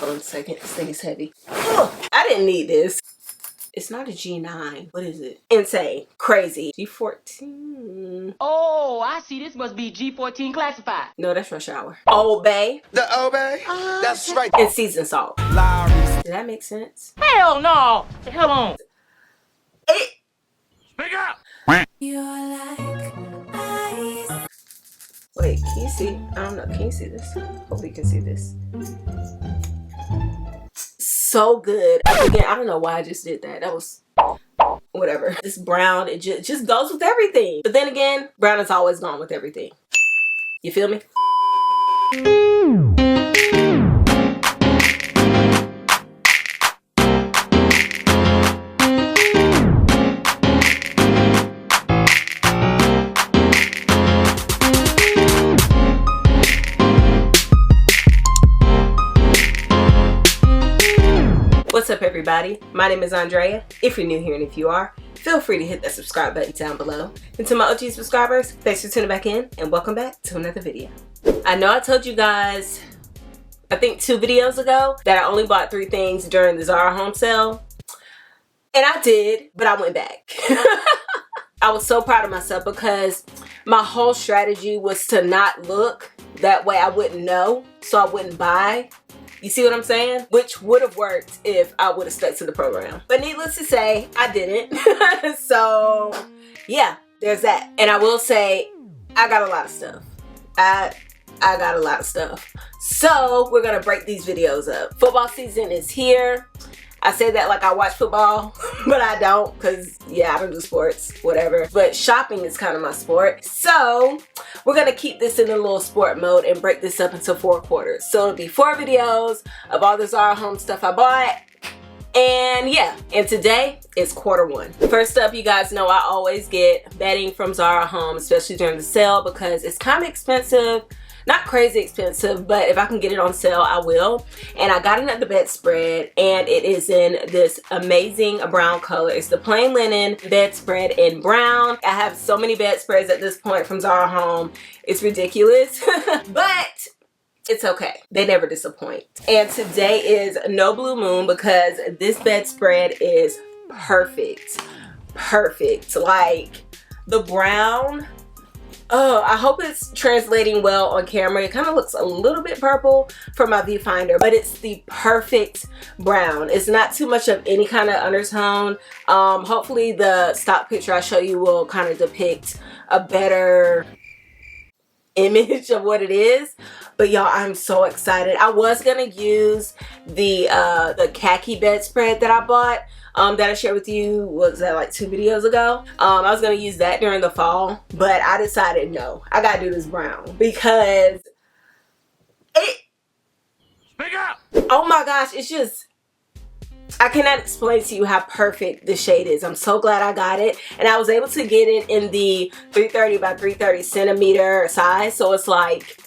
Hold on a second. This thing is heavy. Oh, I didn't need this. It's not a G9. What is it? Insane. Crazy. G14. Oh, I see. This must be G14 classified. No, that's Rush Hour. Old Bay. The Old Bay? That's right. And seasoned salt. Lowry's. Did that make sense? Hell no. The hell on. It. Speak up. You're like ice. Wait, can you see? I don't know. Can you see this? Hope you can see this. So good. Again, I don't know why I just did that. That was whatever. This brown, it just goes with everything. But then again, brown has always gone with everything. You feel me? What's up, everybody? My name is Andrea. If you're new here and if you are, feel free to hit that subscribe button down below. And to my OG subscribers, thanks for tuning back in and welcome back to another video. I know I told you guys, I think 2 videos ago, that I only bought 3 things during the Zara home sale. And I did, but I went back. I was so proud of myself because my whole strategy was to not look. That way I wouldn't know, so I wouldn't buy. You see what I'm saying? Which would have worked if I would have stuck to the program. But needless to say, I didn't. So yeah, there's that. And I will say, I got a lot of stuff. I got a lot of stuff. So we're gonna break these videos up. Football season is here. I say that like I watch football, but I don't, because yeah, I don't do sports, whatever. But shopping is kind of my sport. So we're gonna keep this in a little sport mode and break this up into 4 quarters. So it'll be 4 videos of all the Zara home stuff I bought. And yeah, and today is quarter 1. First up, you guys know I always get bedding from Zara home, especially during the sale, because it's kind of expensive. Not crazy expensive, but if I can get it on sale, I will. And I got another bedspread, and it is in this amazing brown color. It's the plain linen bedspread in brown. I have so many bedspreads at this point from Zara home. It's ridiculous, but it's okay. They never disappoint. And today is no blue moon because this bedspread is perfect. Perfect. Like the brown. Oh, I hope it's translating well on camera. It kind of looks a little bit purple from my viewfinder, but it's the perfect brown. It's not too much of any kind of undertone. Hopefully the stock picture I show you will kind of depict a better image of what it is. But y'all, I'm so excited. I was gonna use the khaki bedspread that I bought. That I shared with you, was that like 2 videos ago? I was gonna use that during the fall, but I decided no, I gotta do this brown because it. Speak up. Oh my gosh, it's just, I cannot explain to you how perfect this shade is. I'm so glad I got it, and I was able to get it in the 330 by 330 centimeter size. So it's like,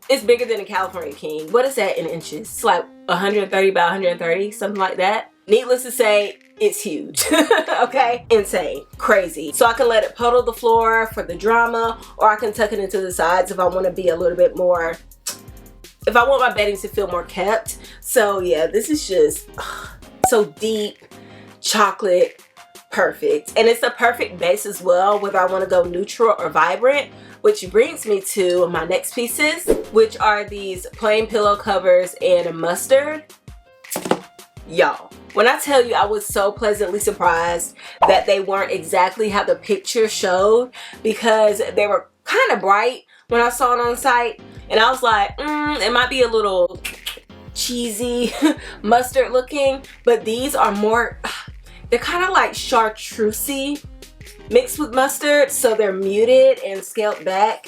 it's bigger than a California King. What is that in inches? It's like 130 by 130, something like that. Needless to say, it's huge. Okay? Insane. Crazy. So I can let it puddle the floor for the drama, or I can tuck it into the sides if I want to be a little bit more, if I want my bedding to feel more kept. So yeah, this is just so deep, chocolate, perfect. And it's the perfect base as well, whether I want to go neutral or vibrant. Which brings me to my next pieces, which are these plain pillow covers in mustard. Y'all, when I tell you I was so pleasantly surprised that they weren't exactly how the picture showed, because they were kind of bright when I saw it on site, and I was like, it might be a little cheesy mustard looking, but these are more, they're kind of like chartreusey mixed with mustard, so they're muted and scaled back.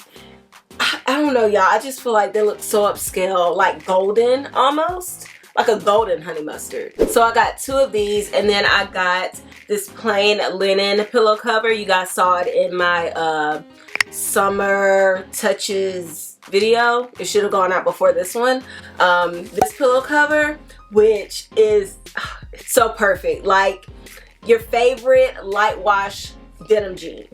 I don't know, y'all, I just feel like they look so upscale, like golden almost. Like a golden honey mustard. So I got 2 of these, and then I got this plain linen pillow cover. You guys saw it in my summer touches video. It should have gone out before this one. This pillow cover, which is so perfect. Like your favorite light wash denim jean.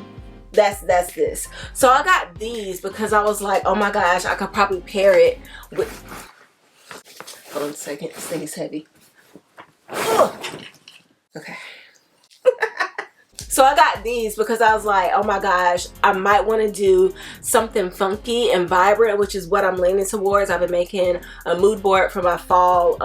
That's this. So I got these because I was like, oh my gosh, I could probably pair it with Hold on a second. This thing is heavy. Ugh. Okay. So I got these because I was like, oh my gosh, I might want to do something funky and vibrant, which is what I'm leaning towards. I've been making a mood board for my fall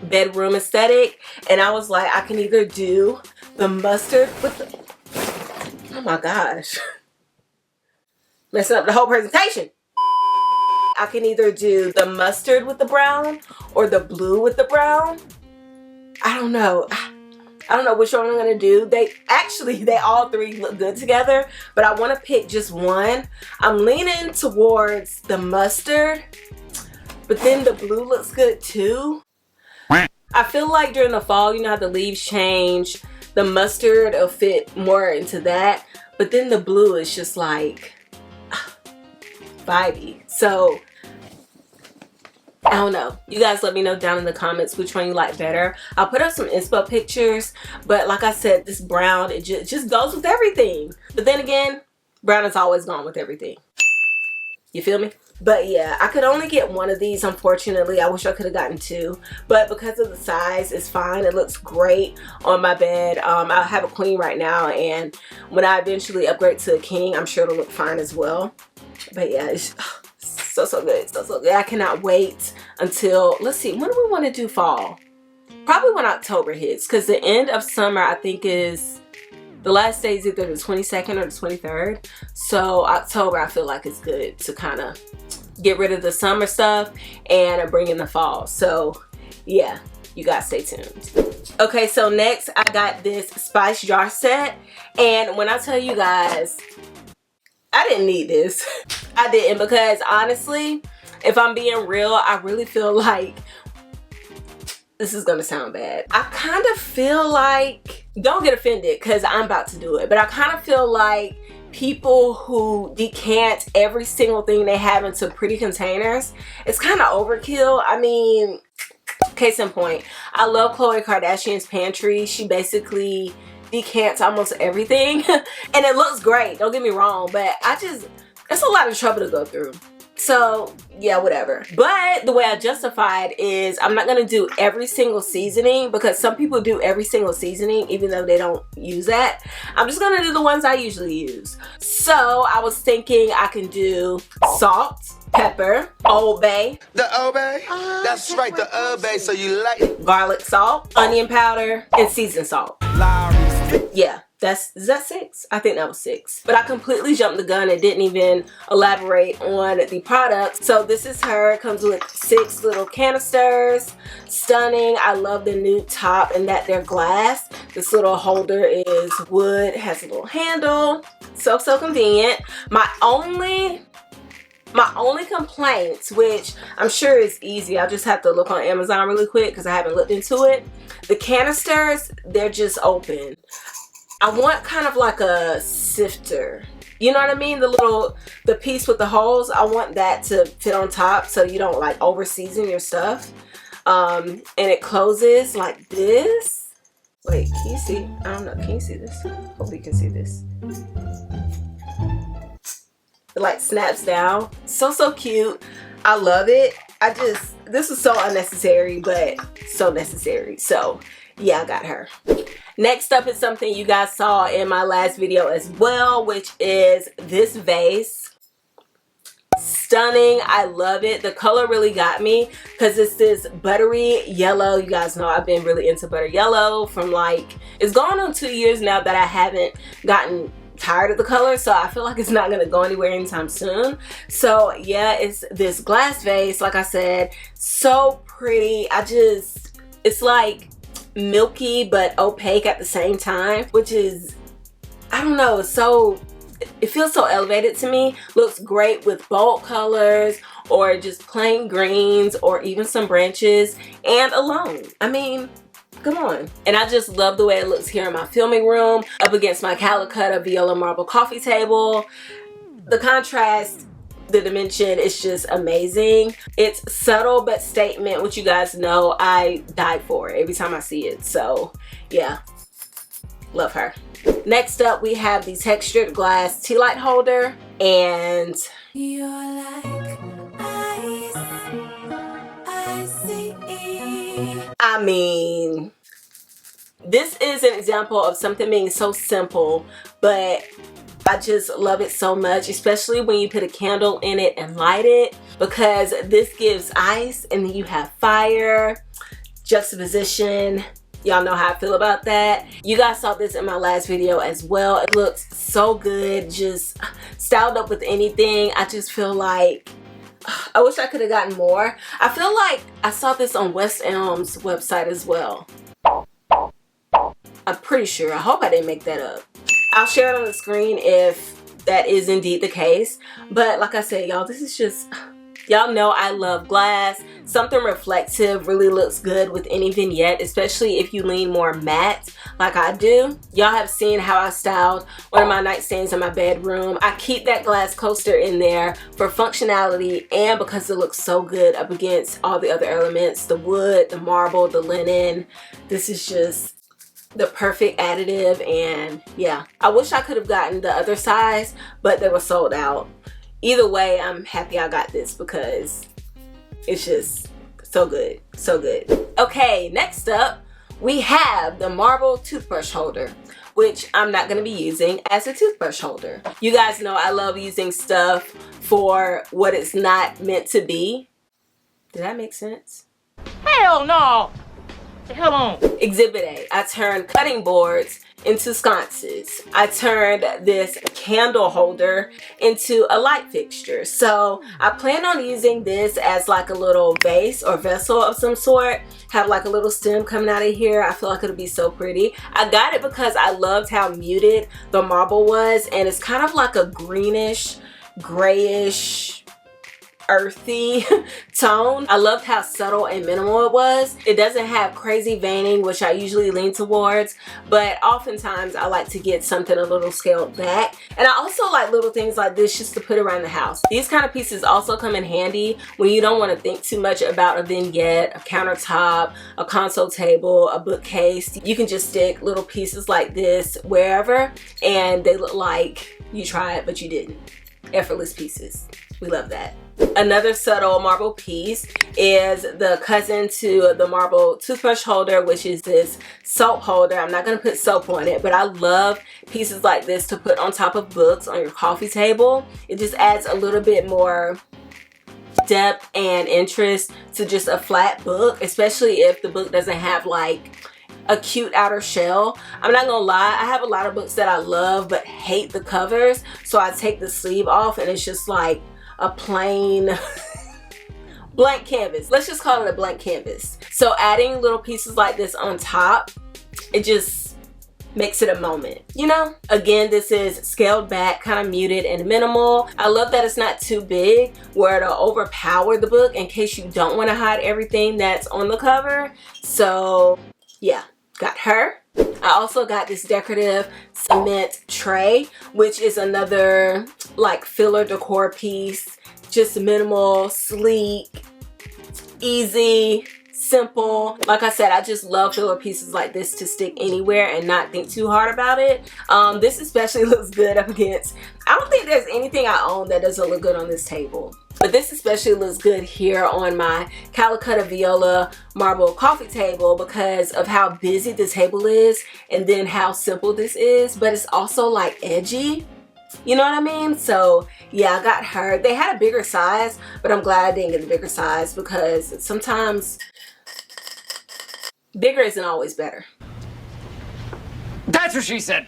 bedroom aesthetic, and I was like, I can either do the mustard with the, oh my gosh, messing up the whole presentation. I can either do the mustard with the brown or the blue with the brown. I don't know which one I'm gonna do. They all three look good together, but I want to pick just one. I'm leaning towards the mustard, but then the blue looks good too. I feel like during the fall, you know how the leaves change, the mustard will fit more into that, but then the blue is just like vibey. So I don't know. You guys let me know down in the comments which one you like better. I'll put up some inspo pictures, but like I said, this brown, it just goes with everything. But then again, brown has always gone with everything. You feel me? But yeah, I could only get one of these, unfortunately. I wish I could have gotten two, but because of the size, it's fine. It looks great on my bed. I have a queen right now, and when I eventually upgrade to a king, I'm sure it'll look fine as well. But yeah, it's so good, so good. I cannot wait until, let's see, when do we want to do fall? Probably when October hits, because the end of summer I think is, the last day is either the 22nd or the 23rd. So October I feel like it's good to kind of get rid of the summer stuff and bring in the fall. So yeah, you guys stay tuned. Okay, so next I got this spice jar set, and when I tell you guys, I didn't need this. I didn't, because honestly, if I'm being real, I really feel like, this is gonna sound bad, I kind of feel like, don't get offended because I'm about to do it, but I kind of feel like people who decant every single thing they have into pretty containers, it's kind of overkill. I mean, case in point, I love Khloe Kardashian's pantry. She basically decants almost everything and it looks great, don't get me wrong, but it's a lot of trouble to go through. So yeah, whatever. But the way I justify it is I'm not gonna do every single seasoning, because some people do every single seasoning even though they don't use that. I'm just gonna do the ones I usually use. So I was thinking I can do salt, pepper, Old Bay. The Old Bay? That's right, the Old Bay, so you like it. Garlic salt, onion powder, and seasoned salt. Yeah, is that 6? I think that was 6. But I completely jumped the gun and didn't even elaborate on the product. So this is her. It comes with 6 little canisters. Stunning. I love the nude top and that they're glass. This little holder is wood, has a little handle. So convenient. My only complaints, which I'm sure is easy, I'll just have to look on Amazon really quick because I haven't looked into it. The canisters, they're just open. I want kind of like a sifter. You know what I mean? The piece with the holes, I want that to fit on top so you don't like over season your stuff. And it closes like this. Wait, can you see? I don't know. Can you see this? Hopefully you can see this. It like snaps down. So cute. I love it. This is so unnecessary, but so necessary. So yeah, I got her. Next up is something you guys saw in my last video as well, which is this vase. Stunning. I love it. The color really got me because it's this buttery yellow. You guys know I've been really into butter yellow from like, it's going on 2 years now that I haven't gotten tired of the color, so I feel like it's not gonna go anywhere anytime soon. So yeah, it's this glass vase, like I said, so pretty. It's like milky but opaque at the same time, which is, I don't know, it feels so elevated to me. Looks great with bold colors or just plain greens or even some branches and alone. I mean, come on. And I just love the way it looks here in my filming room up against my Calicut Viola marble coffee table. The contrast, the dimension is just amazing. It's subtle but statement, which you guys know I die for every time I see it. So yeah, love her. Next up, we have the textured glass tea light holder, and you're like ice. I mean, this is an example of something being so simple, but I just love it so much, especially when you put a candle in it and light it, because this gives ice and then you have fire, juxtaposition. Y'all know how I feel about that. You guys saw this in my last video as well. It looks so good, just styled up with anything. I just feel like I wish I could have gotten more. I feel like I saw this on West Elm's website as well. I'm pretty sure. I hope I didn't make that up. I'll share it on the screen if that is indeed the case. But like I said, y'all, this is just, y'all know I love glass. Something reflective really looks good with any vignette, especially if you lean more matte like I do. Y'all have seen how I styled one of my nightstands in my bedroom. I keep that glass coaster in there for functionality and because it looks so good up against all the other elements, the wood, the marble, the linen. This is just the perfect additive, and yeah, I wish I could have gotten the other size, but they were sold out. Either way, I'm happy I got this because it's just so good, so good. Okay, next up we have the marble toothbrush holder, which I'm not going to be using as a toothbrush holder. You guys know I love using stuff for what it's not meant to be. Did that make sense? Hell no! The hell on. Exhibit A, I turned cutting boards into sconces. I turned this candle holder into a light fixture. So I plan on using this as like a little vase or vessel of some sort. Have like a little stem coming out of here. I feel like it'll be so pretty. I got it because I loved how muted the marble was, and it's kind of like a greenish, grayish, earthy tone. I loved how subtle and minimal it was. It doesn't have crazy veining, which I usually lean towards, but oftentimes I like to get something a little scaled back. And I also like little things like this just to put around the house. These kind of pieces also come in handy when you don't want to think too much about a vignette, a countertop, a console table, a bookcase. You can just stick little pieces like this wherever, and they look like you tried but you didn't. Effortless pieces. We love that. Another subtle marble piece is the cousin to the marble toothbrush holder, which is this soap holder. I'm not going to put soap on it, but I love pieces like this to put on top of books on your coffee table. It just adds a little bit more depth and interest to just a flat book, especially if the book doesn't have like a cute outer shell. I'm not gonna lie, I have a lot of books that I love but hate the covers, so I take the sleeve off and it's just like a plain blank canvas. Let's just call it a blank canvas. So adding little pieces like this on top, it just makes it a moment, you know? Again, this is scaled back, kind of muted and minimal. I love that it's not too big where it'll overpower the book in case you don't want to hide everything that's on the cover. So yeah, got her. I also got this decorative cement tray, which is another like filler decor piece. Just minimal, sleek, easy, simple. Like I said, I just love filler pieces like this to stick anywhere and not think too hard about it. This especially looks good up against, I don't think there's anything I own that doesn't look good on this table. But this especially looks good here on my Calcutta Viola marble coffee table because of how busy the table is and then how simple this is. But it's also like edgy. You know what I mean? So yeah, I got her. They had a bigger size, but I'm glad I didn't get the bigger size because sometimes bigger isn't always better. That's what she said.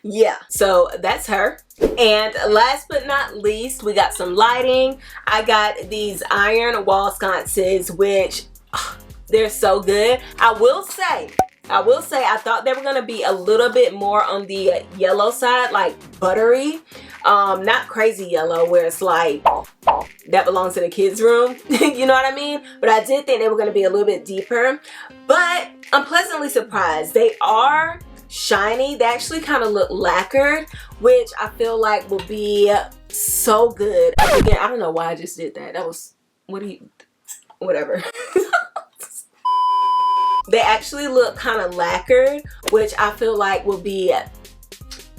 Yeah, so that's her. And last but not least, we got some lighting. I got these iron wall sconces, which they're so good. I will say I thought they were gonna be a little bit more on the yellow side, like buttery, not crazy yellow where it's like that belongs in the kids' room. You know what I mean? But I did think they were gonna be a little bit deeper, but I'm pleasantly surprised. They are shiny. They actually kind of look lacquered, which I feel like will be so good. Again, I don't know why I just did that. That was, whatever. They actually look kind of lacquered, which I feel like will be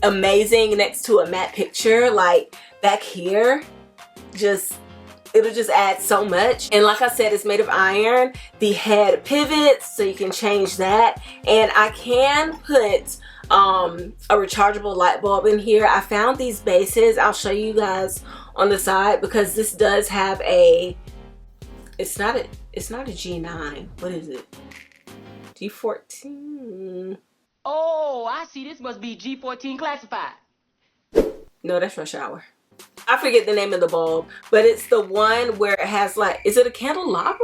amazing next to a matte picture. Like back here, just it'll just add so much. And like I said, it's made of iron. The head pivots, so you can change that. And I can put a rechargeable light bulb in here. I found these bases. I'll show you guys on the side, because this does have a, it's not a G9. What is it? G14. Oh, I see. This must be G14 classified. No, that's my shower. I forget the name of the bulb, but it's the one where it has like, is it a candelabra?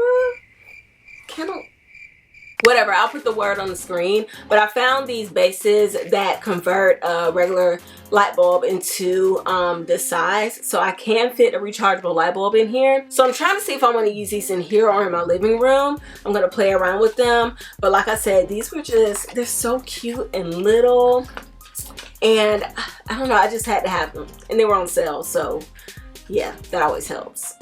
Whatever, I'll put the word on the screen. But I found these bases that convert a regular light bulb into this size, so I can fit a rechargeable light bulb in here. So I'm trying to see if I want to use these in here or in my living room. I'm gonna play around with them. But like I said, these were just, they're so cute and little, and I don't know, I just had to have them, and they were on sale, so yeah, that always helps.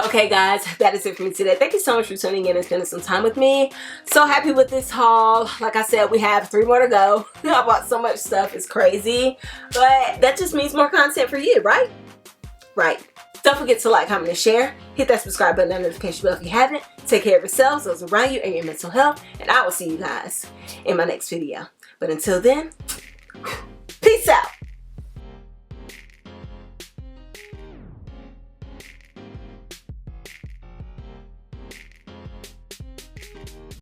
Okay guys, that is it for me today. Thank you so much for tuning in and spending some time with me. So happy with this haul. Like I said, we have 3 more to go. I bought so much stuff, it's crazy. But that just means more content for you, right? Right. Don't forget to like, comment, and share. Hit that subscribe button and notification bell if you haven't. Take care of yourselves, those around you, and your mental health. And I will see you guys in my next video. But until then, peace out.